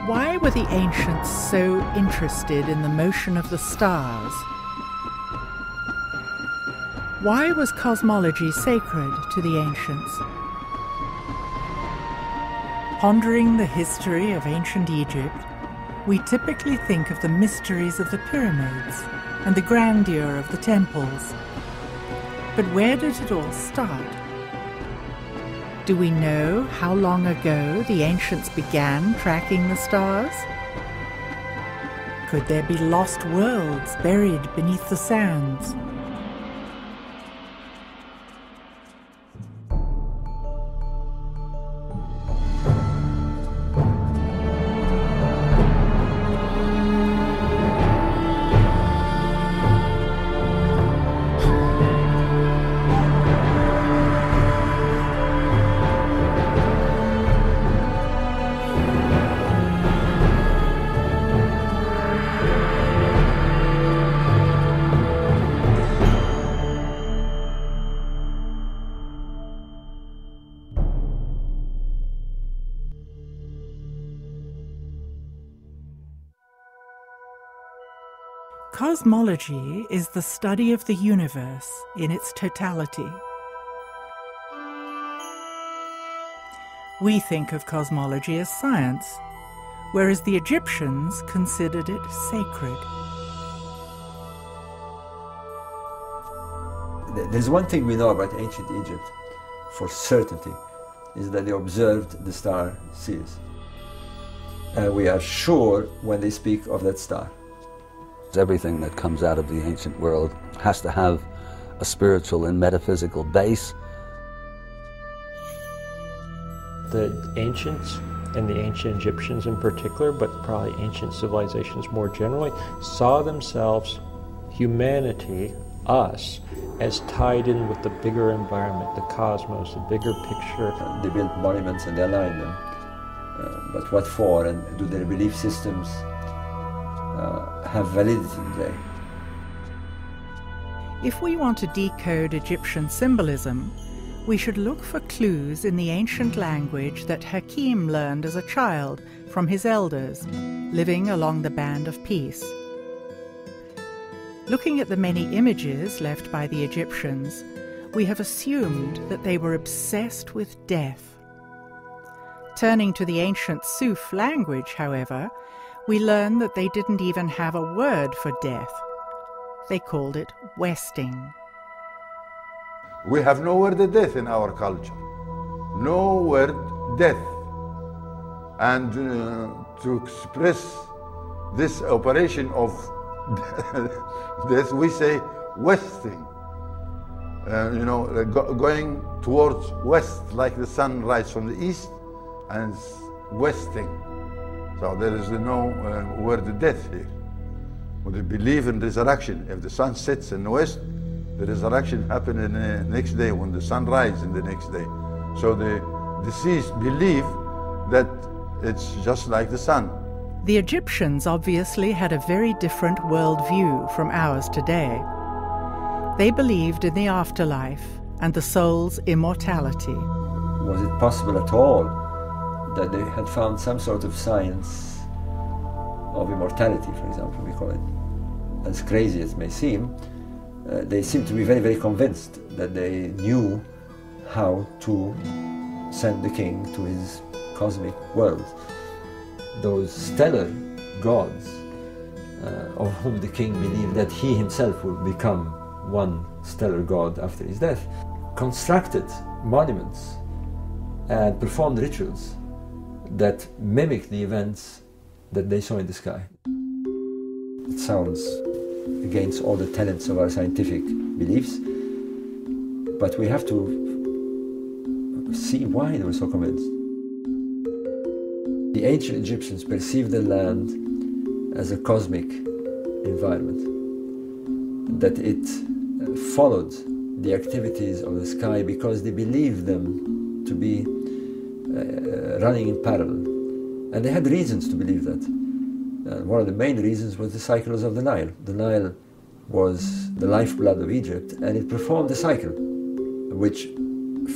Why were the ancients so interested in the motion of the stars? Why was cosmology sacred to the ancients? Pondering the history of ancient Egypt, we typically think of the mysteries of the pyramids and the grandeur of the temples. But where did it all start? Do we know how long ago the ancients began tracking the stars? Could there be lost worlds buried beneath the sands? Cosmology is the study of the universe in its totality. We think of cosmology as science, whereas the Egyptians considered it sacred. There's one thing we know about ancient Egypt for certainty, is that they observed the star Sirius. And we are sure when they speak of that star. Everything that comes out of the ancient world has to have a spiritual and metaphysical base. The ancients, and the ancient Egyptians in particular, but probably ancient civilizations more generally, saw themselves, humanity, us, as tied in with the bigger environment, the cosmos, the bigger picture. They built monuments and they aligned them. But what for? And do their belief systems have validity today? If we want to decode Egyptian symbolism, we should look for clues in the ancient language that Hakim learned as a child from his elders, living along the Band of Peace. Looking at the many images left by the Egyptians, we have assumed that they were obsessed with death. Turning to the ancient Suf language, however, we learn that they didn't even have a word for death. They called it westing. We have no word of death in our culture. No word death. And to express this operation of death, we say westing. Going towards west, like the sun rises from the east, and westing. So there is no word of death here. Well, they believe in resurrection. If the sun sets in the west, the resurrection happens in the next day when the sun rises in the next day. So the deceased believe that it's just like the sun. The Egyptians obviously had a very different worldview from ours today. They believed in the afterlife and the soul's immortality. Was it possible at all that they had found some sort of science of immortality, for example, we call it? As crazy as it may seem, they seem to be very, very convinced that they knew how to send the king to his cosmic world. Those stellar gods, of whom the king believed that he himself would become one stellar god after his death, constructed monuments and performed rituals that mimic the events that they saw in the sky. It sounds against all the tenets of our scientific beliefs, but we have to see why they were so convinced. The ancient Egyptians perceived the land as a cosmic environment, that it followed the activities of the sky because they believed them to be running in parallel. And they had reasons to believe that. One of the main reasons was the cycles of the Nile. The Nile was the lifeblood of Egypt, and it performed the cycle, which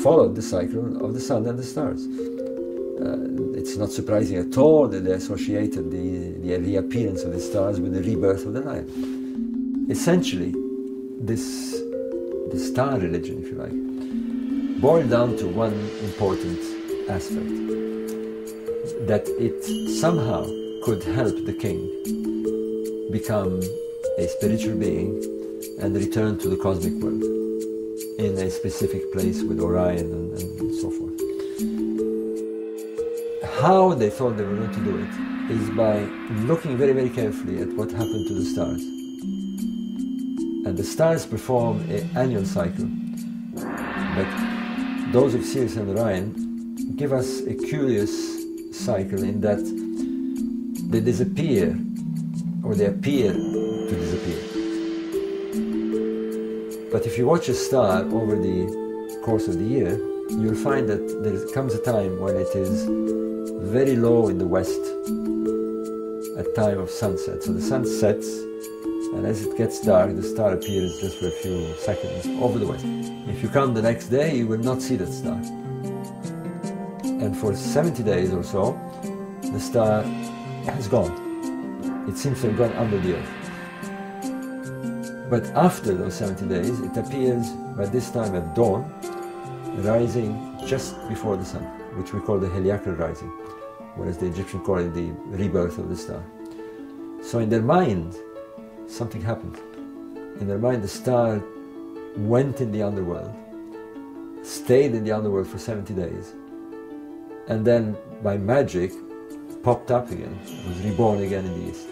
followed the cycle of the sun and the stars. It's not surprising at all that they associated the reappearance of the stars with the rebirth of the Nile. Essentially, the star religion, if you like, boiled down to one important aspect, that it somehow could help the king become a spiritual being and return to the cosmic world in a specific place with Orion and so forth. How they thought they were going to do it is by looking very, very carefully at what happened to the stars. And the stars perform an annual cycle, but those of Sirius and Orion give us a curious cycle in that they disappear, or they appear to disappear. But if you watch a star over the course of the year, you'll find that there comes a time when it is very low in the west at time of sunset. So the sun sets, and as it gets dark, the star appears just for a few seconds over the west. If you come the next day, you will not see that star. And for 70 days or so, the star has gone. It seems to have gone under the earth. But after those 70 days, it appears by this time at dawn, rising just before the sun, which we call the heliacal rising, whereas the Egyptians call it the rebirth of the star. So in their mind, something happened. In their mind, the star went in the underworld, stayed in the underworld for 70 days, and then by magic popped up again, was reborn again in the east.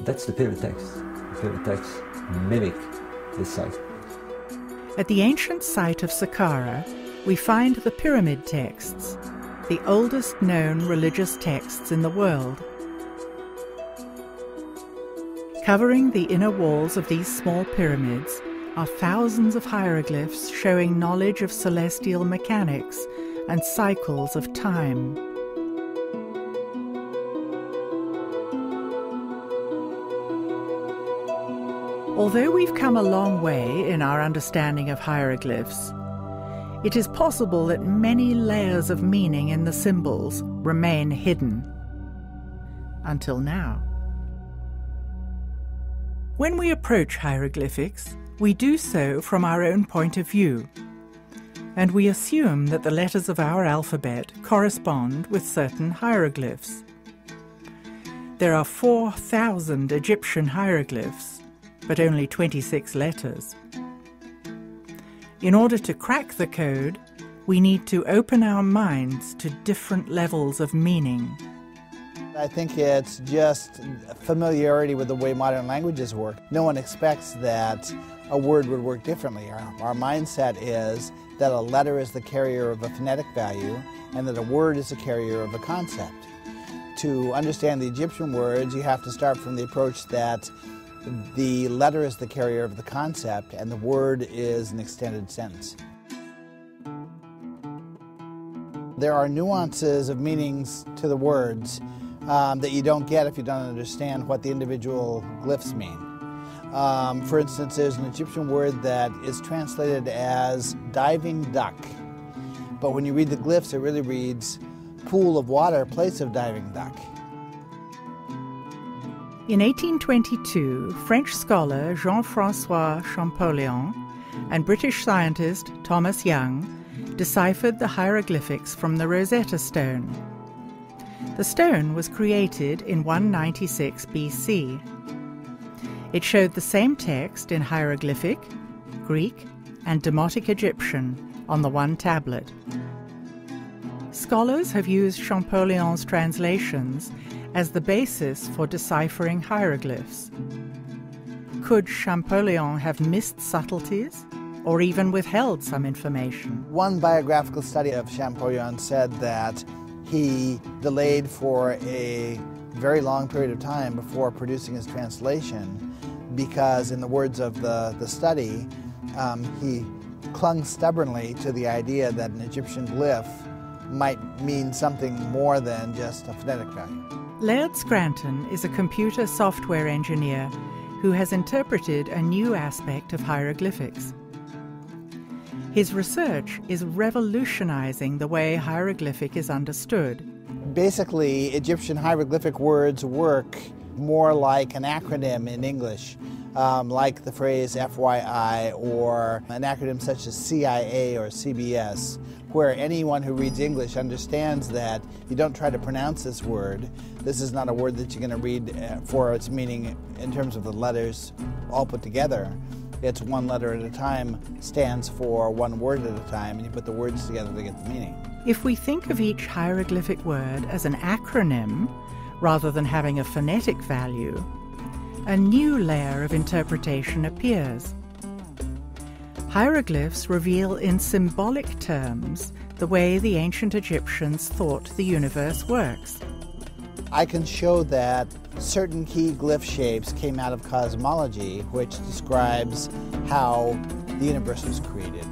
That's the Pyramid texts. The Pyramid texts mimic this cycle. At the ancient site of Saqqara, we find the Pyramid texts, the oldest known religious texts in the world. Covering the inner walls of these small pyramids are thousands of hieroglyphs showing knowledge of celestial mechanics and cycles of time. Although we've come a long way in our understanding of hieroglyphs, it is possible that many layers of meaning in the symbols remain hidden. Until now. When we approach hieroglyphics, we do so from our own point of view, and we assume that the letters of our alphabet correspond with certain hieroglyphs. There are 4,000 Egyptian hieroglyphs, but only 26 letters. In order to crack the code, we need to open our minds to different levels of meaning. I think it's just familiarity with the way modern languages work. No one expects that a word would work differently. Our mindset is that a letter is the carrier of a phonetic value and that a word is the carrier of a concept. To understand the Egyptian words, you have to start from the approach that the letter is the carrier of the concept and the word is an extended sentence. There are nuances of meanings to the words that you don't get if you don't understand what the individual glyphs mean. For instance, there's an Egyptian word that is translated as diving duck, but when you read the glyphs, it really reads pool of water, place of diving duck. In 1822, French scholar Jean-François Champollion and British scientist Thomas Young deciphered the hieroglyphics from the Rosetta Stone. The stone was created in 196 BC. It showed the same text in hieroglyphic, Greek, and Demotic Egyptian on the one tablet. Scholars have used Champollion's translations as the basis for deciphering hieroglyphs. Could Champollion have missed subtleties or even withheld some information? One biographical study of Champollion said that he delayed for a very long period of time before producing his translation because, in the words of the study, he clung stubbornly to the idea that an Egyptian glyph might mean something more than just a phonetic value. Laird Scranton is a computer software engineer who has interpreted a new aspect of hieroglyphics. His research is revolutionizing the way hieroglyphic is understood. Basically, Egyptian hieroglyphic words work more like an acronym in English, like the phrase FYI, or an acronym such as CIA or CBS, where anyone who reads English understands that you don't try to pronounce this word. This is not a word that you're going to read for its meaning in terms of the letters all put together. It's one letter at a time, stands for one word at a time, and you put the words together to get the meaning. If we think of each hieroglyphic word as an acronym, rather than having a phonetic value, a new layer of interpretation appears. Hieroglyphs reveal in symbolic terms the way the ancient Egyptians thought the universe works. I can show that certain key glyph shapes came out of cosmology, which describes how the universe was created.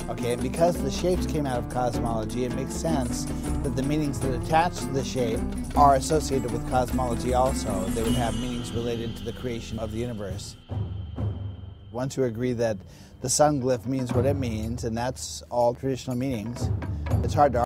Okay, and because the shapes came out of cosmology, it makes sense that the meanings that attach to the shape are associated with cosmology also. They would have meanings related to the creation of the universe. Once you agree that the sun glyph means what it means, and that's all traditional meanings, it's hard to